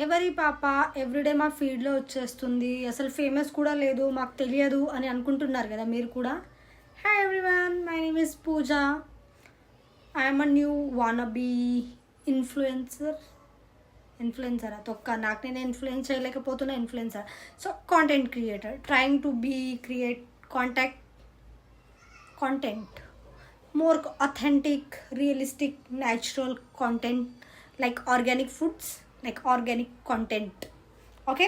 ఎవరి పాప ఎవ్రీడే మా ఫీడ్లో వచ్చేస్తుంది, అసలు ఫేమస్ కూడా లేదు, మాకు తెలియదు అని అనుకుంటున్నారు కదా మీరు కూడా. Hi everyone, my name is Pooja. I'm a new wannabe ఇన్ఫ్లుయెన్సరా తొక్క, నాకు నేను ఇన్ఫ్లుయెన్స్ చేయలేకపోతున్నా. Influencer, so content creator, trying to be create content more authentic, realistic, natural content, like organic foods, like organic content. Okay,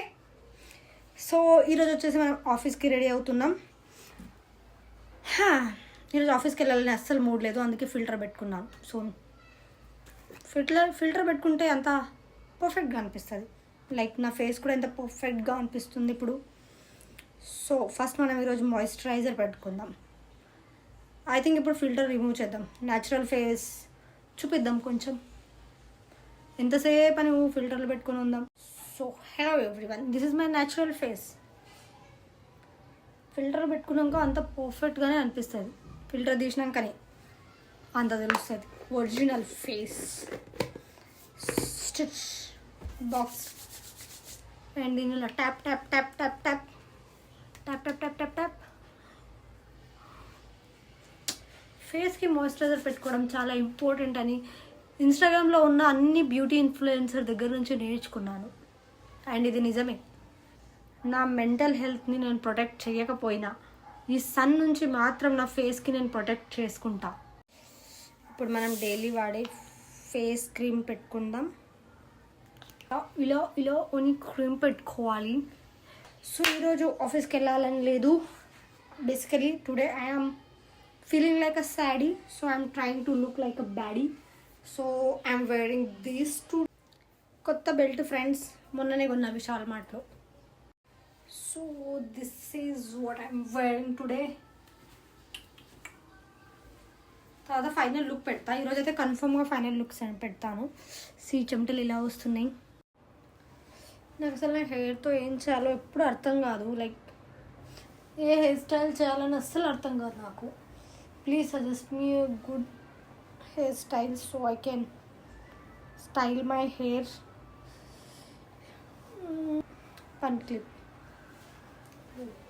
so ఈరోజు వచ్చేసి మనం ఆఫీస్కి ready అవుతున్నాం. ఈరోజు ఆఫీస్కి వెళ్ళాలని అస్సలు మూడ్ లేదు, అందుకే ఫిల్టర్ పెట్టుకున్నాను. సో ఫిల్టర్ పెట్టుకుంటే అంత పర్ఫెక్ట్గా అనిపిస్తుంది, లైక్ నా ఫేస్ కూడా ఎంత పర్ఫెక్ట్గా అనిపిస్తుంది ఇప్పుడు. సో ఫస్ట్ మనం ఈరోజు మాయిశ్చరైజర్ పెట్టుకుందాం. ఐ థింక్ ఇప్పుడు ఫిల్టర్ రిమూవ్ చేద్దాం, న్యాచురల్ ఫేస్ చూపిద్దాం కొంచెం. ఎంతసేపు అని ఫిల్టర్లు పెట్టుకొని ఉందాం. So hello everyone, this is my natural face. Filter పెట్టుకున్నాక అంత పర్ఫెక్ట్గానే అనిపిస్తుంది, ఫిల్టర్ తీసినాకనే అంత తెలుస్తుంది original face. Stitch box and దీని ఇలా tap tap tap tap tap tap tap tap tap tap. ఫేస్కి మాయిశ్చరైజర్ పెట్టుకోవడం చాలా ఇంపార్టెంట్ అని ఇన్స్టాగ్రామ్లో ఉన్న అన్ని బ్యూటీ ఇన్ఫ్లుయెన్సర్ దగ్గర నుంచి నేర్చుకున్నాను. అండ్ ఇది నిజమే, నా మెంటల్ హెల్త్ని నేను ప్రొటెక్ట్ చేయకపోయినా ఈ సన్ నుంచి మాత్రం నా ఫేస్కి నేను ప్రొటెక్ట్ చేసుకుంటా. ఇప్పుడు మనం డైలీ వాడే ఫేస్ క్రీమ్ పెట్టుకుందాం. ఇలా ఓన్లీ క్రీమ్ పెట్టుకోవాలి. సో ఈరోజు ఆఫీస్కి వెళ్ళాలని లేదు. Basically today I'm feeling like a saddie, so I'm trying to look like a baddie, so I'm wearing these two kotta belt friends, monnane konna Vishal Mart lo. So this is what I'm wearing today. తర్వాత final look పెడతా. ఈరోజు అయితే కన్ఫర్మ్గా final looks అని పెడతాను. చెమటలు ఇలా వస్తున్నాయి. నాకు అసలు నా హెయిర్తో ఏం చేయాలో ఎప్పుడు అర్థం కాదు, లైక్ ఏ హెయిర్ స్టైల్ చేయాలని అస్సలు అర్థం కాదు నాకు. Please suggest me a good hairstyle so I can style my hair. Fun clip. Wait.